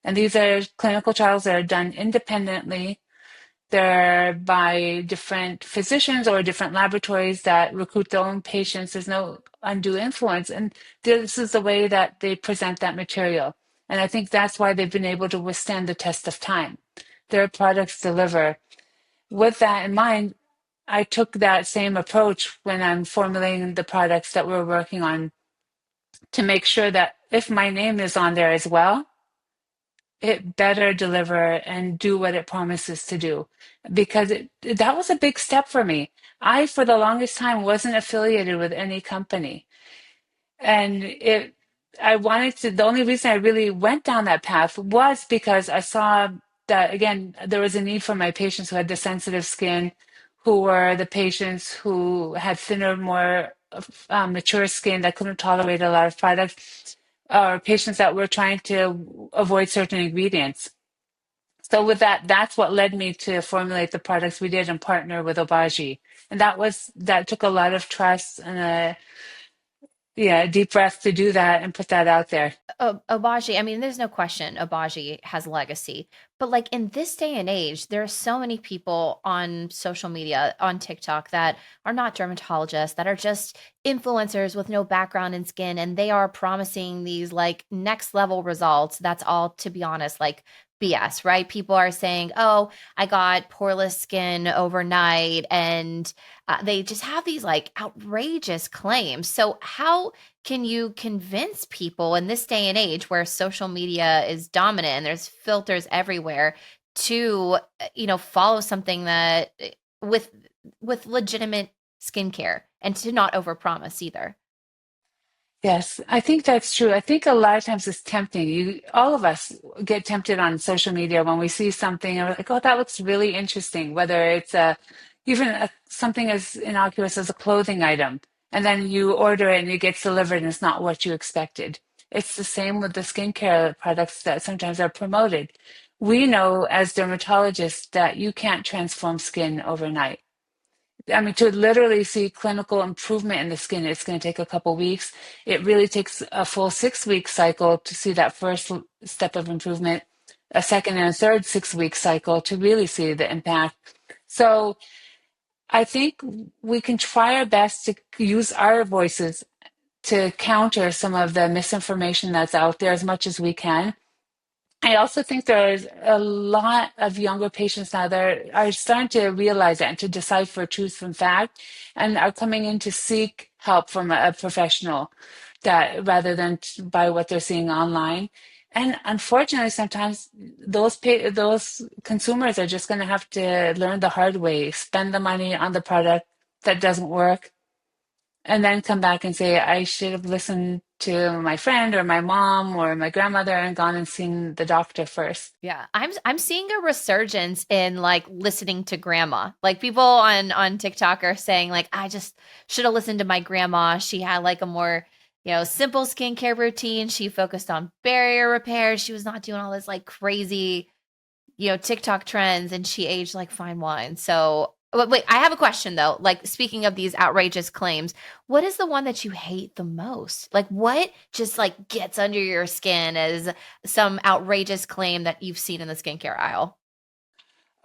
And these are clinical trials that are done independently. They're by different physicians or different laboratories that recruit their own patients. There's no undue influence. And this is the way that they present that material. And I think that's why they've been able to withstand the test of time. Their products deliver. With that in mind, I took that same approach when I'm formulating the products that we're working on to make sure that if my name is on there as well, it better deliver and do what it promises to do. Because that was a big step for me. I, for the longest time, wasn't affiliated with any company. And I wanted to, the only reason I really went down that path was because I saw that, again, there was a need for my patients who had the sensitive skin, who were the patients who had thinner, more mature skin that couldn't tolerate a lot of products, or patients that were trying to avoid certain ingredients. So with that, that's what led me to formulate the products we did and partner with Obagi. And that took a lot of trust and a deep breath to do that and put that out there. Obagi, I mean, there's no question Obagi has legacy. But like in this day and age, there are so many people on social media, on TikTok that are not dermatologists, that are just influencers with no background in skin, and they are promising these like next level results. That's all, to be honest, like BS, right? People are saying, "Oh, I got poreless skin overnight," and they just have these like outrageous claims. So how can you convince people in this day and age where social media is dominant and there's filters everywhere to follow something that with legitimate skincare and to not overpromise either? Yes, I think that's true. I think a lot of times it's tempting. All of us get tempted on social media when we see something and we're like, "Oh, that looks really interesting." Whether it's something as innocuous as a clothing item, and then you order it and it gets delivered and it's not what you expected. It's the same with the skincare products that sometimes are promoted. We know as dermatologists that you can't transform skin overnight. I mean, to literally see clinical improvement in the skin, it's going to take a couple weeks. It really takes a full 6 week cycle to see that first step of improvement, a second and a third 6 week cycle to really see the impact. So I think we can try our best to use our voices to counter some of the misinformation that's out there as much as we can. I also think there's a lot of younger patients now that are starting to realize that and to decipher truth from fact and are coming in to seek help from a professional that rather than by what they're seeing online. And unfortunately, sometimes those consumers are just going to have to learn the hard way, spend the money on the product that doesn't work, and then come back and say, I should have listened to my friend or my mom or my grandmother and gone and seen the doctor first. Yeah, I'm seeing a resurgence in like listening to grandma. Like people on TikTok are saying like I just should have listened to my grandma. She had like a more, simple skincare routine. She focused on barrier repair. She was not doing all this like crazy, TikTok trends, and she aged like fine wine. So, wait, I have a question though. Like, speaking of these outrageous claims, what is the one that you hate the most? Like, what just like gets under your skin as some outrageous claim that you've seen in the skincare aisle?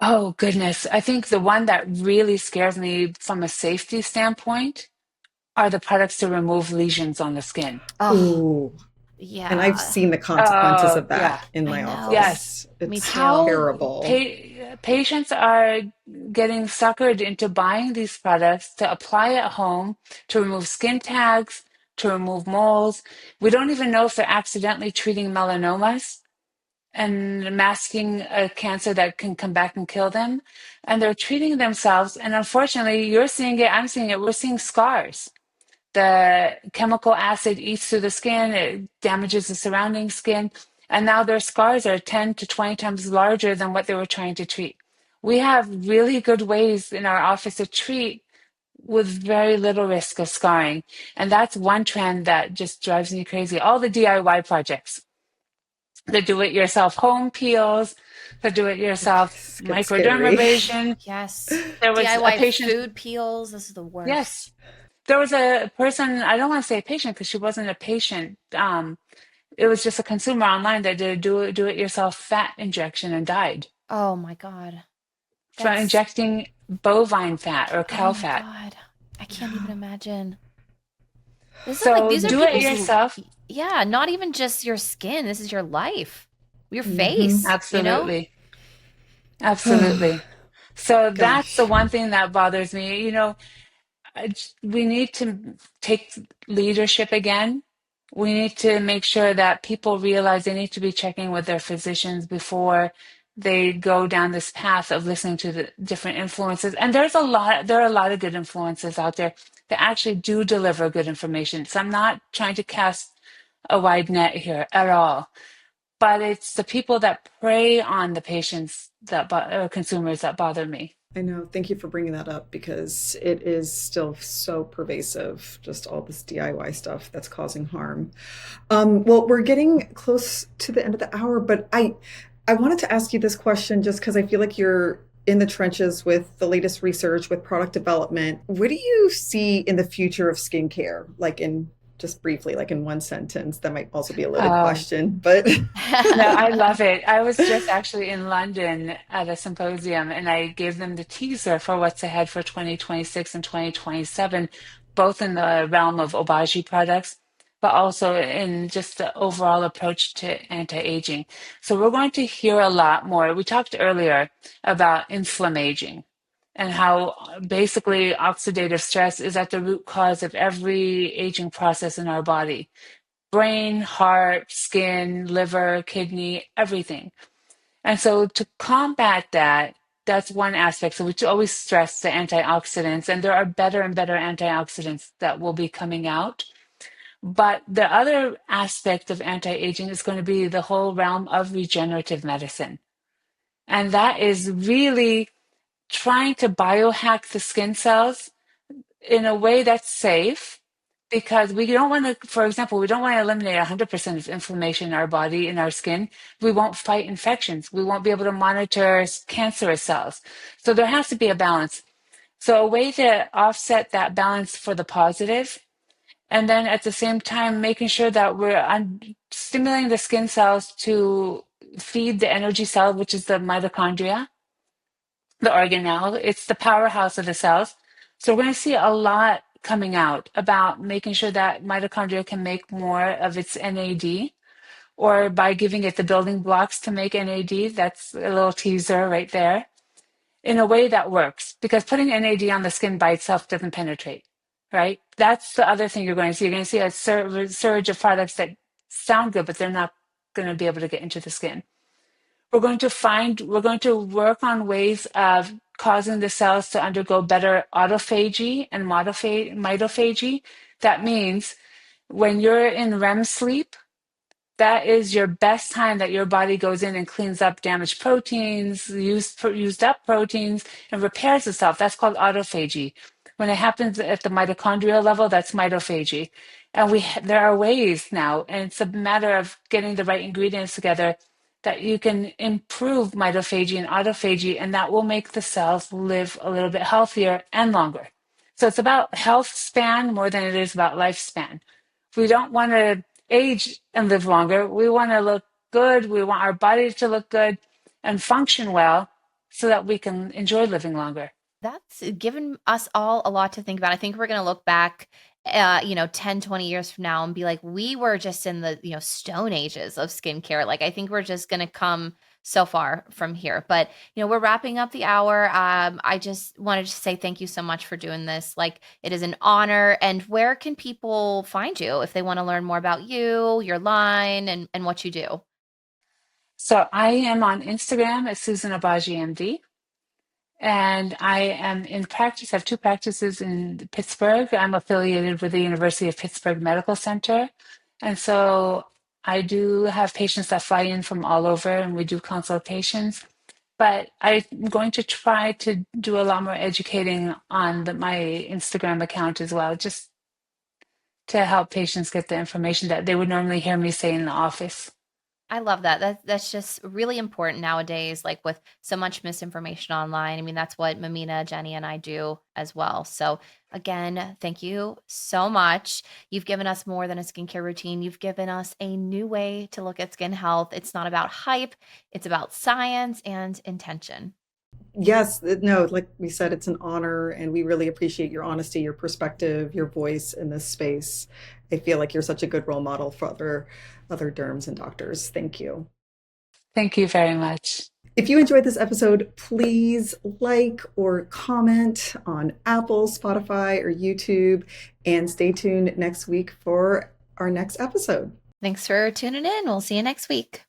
Oh, goodness. I think the one that really scares me from a safety standpoint are the products to remove lesions on the skin. Oh, Ooh. And I've yeah. seen the consequences Oh, of yeah. that in I my know. Yes. office. Me It's too. How terrible. patients are getting suckered into buying these products to apply at home to remove skin tags, to remove moles. We don't even know if they're accidentally treating melanomas and masking a cancer that can come back and kill them. And they're treating themselves. And unfortunately, you're seeing it, I'm seeing it, we're seeing scars. The chemical acid eats through the skin, it damages the surrounding skin, and now their scars are 10 to 20 times larger than what they were trying to treat. We have really good ways in our office to treat with very little risk of scarring. And that's one trend that just drives me crazy. All the DIY projects, the do it yourself home peels, the do it yourself It's gets scary. microdermabrasion. Yes. There was a DIY patient, food peels. This is the yes, worst. there was a person, I don't want to say patient because she wasn't a patient. It was just a consumer online that did a do it yourself fat injection and died Oh my God. from That's, injecting bovine fat or cow oh my fat. God. I can't even imagine. This is like, So these are do it people's, yourself. yeah, not even just your skin. This is your life, your Hmm. face, Absolutely. Absolutely. So that's the Gosh, one thing that bothers me. We need to take leadership again. We need to make sure that people realize they need to be checking with their physicians before they go down this path of listening to the different influences. And there are a lot of good influences out there that actually do deliver good information. So I'm not trying to cast a wide net here at all, but it's the people that prey on the patients or consumers that bother me. I know. Thank you for bringing that up because it is still so pervasive, just all this DIY stuff that's causing harm. Well, we're getting close to the end of the hour, but I wanted to ask you this question just because I feel like you're in the trenches with the latest research with product development. What do you see in the future of skincare? Like in just briefly, like in one sentence, that might also be a loaded Oh, question, but no, I love it. I was just actually in London at a symposium and I gave them the teaser for what's ahead for 2026 and 2027, both in the realm of Obagi products, but also in just the overall approach to anti-aging. So we're going to hear a lot more. We talked earlier about inflammaging and how basically oxidative stress is at the root cause of every aging process in our body: brain, heart, skin, liver, kidney, everything. And so to combat that, that's one aspect. So we always stress the antioxidants, and there are better and better antioxidants that will be coming out. But the other aspect of anti-aging is going to be the whole realm of regenerative medicine. And that is really trying to biohack the skin cells in a way that's safe, because we don't want to, for example, we don't want to eliminate 100% of inflammation in our body, in our skin. We won't fight infections. We won't be able to monitor cancerous cells. So there has to be a balance. So a way to offset that balance for the positive, and then at the same time making sure that we're stimulating the skin cells to feed the energy cell, which is the mitochondria, the organelle. It's the powerhouse of the cells. So we're going to see a lot coming out about making sure that mitochondria can make more of its NAD, or by giving it the building blocks to make NAD. That's a little teaser right there, in a way that works, because putting NAD on the skin by itself doesn't penetrate, right? That's the other thing you're going to see. You're going to see a surge of products that sound good, but they're not going to be able to get into the skin. We're going to work on ways of causing the cells to undergo better autophagy and mitophagy. That means when you're in REM sleep, that is your best time that your body goes in and cleans up damaged proteins, used up proteins, and repairs itself. That's called autophagy. When it happens at the mitochondrial level, that's mitophagy. And there are ways now, and it's a matter of getting the right ingredients together that you can improve mitophagy and autophagy, and that will make the cells live a little bit healthier and longer. So it's about health span more than it is about lifespan. We don't want to age and live longer. We want to look good. We want our body to look good and function well so that we can enjoy living longer. That's given us all a lot to think about. I think we're going to look back, 10, 20 years from now and be like, we were just in the, stone ages of skincare. Like, I think we're just going to come so far from here. But, we're wrapping up the hour. I just wanted to say thank you so much for doing this. Like, it is an honor. And where can people find you if they want to learn more about you, your line, and what you do? So I am on Instagram at Suzan Obagi MD. And I am in practice. I have two practices in Pittsburgh. I'm affiliated with the University of Pittsburgh Medical Center. And so I do have patients that fly in from all over and we do consultations. But I'm going to try to do a lot more educating on my Instagram account as well, just to help patients get the information that they would normally hear me say in the office. I love that. That's just really important nowadays, like with so much misinformation online. I mean, that's what Mamina, Jenny, and I do as well. So again, thank you so much. You've given us more than a skincare routine. You've given us a new way to look at skin health. It's not about hype, it's about science and intention. Yes, no, like we said, it's an honor, and we really appreciate your honesty, your perspective, your voice in this space. I feel like you're such a good role model for other derms and doctors. Thank you. Thank you very much. If you enjoyed this episode, please like or comment on Apple, Spotify, or YouTube, and stay tuned next week for our next episode. Thanks for tuning in. We'll see you next week.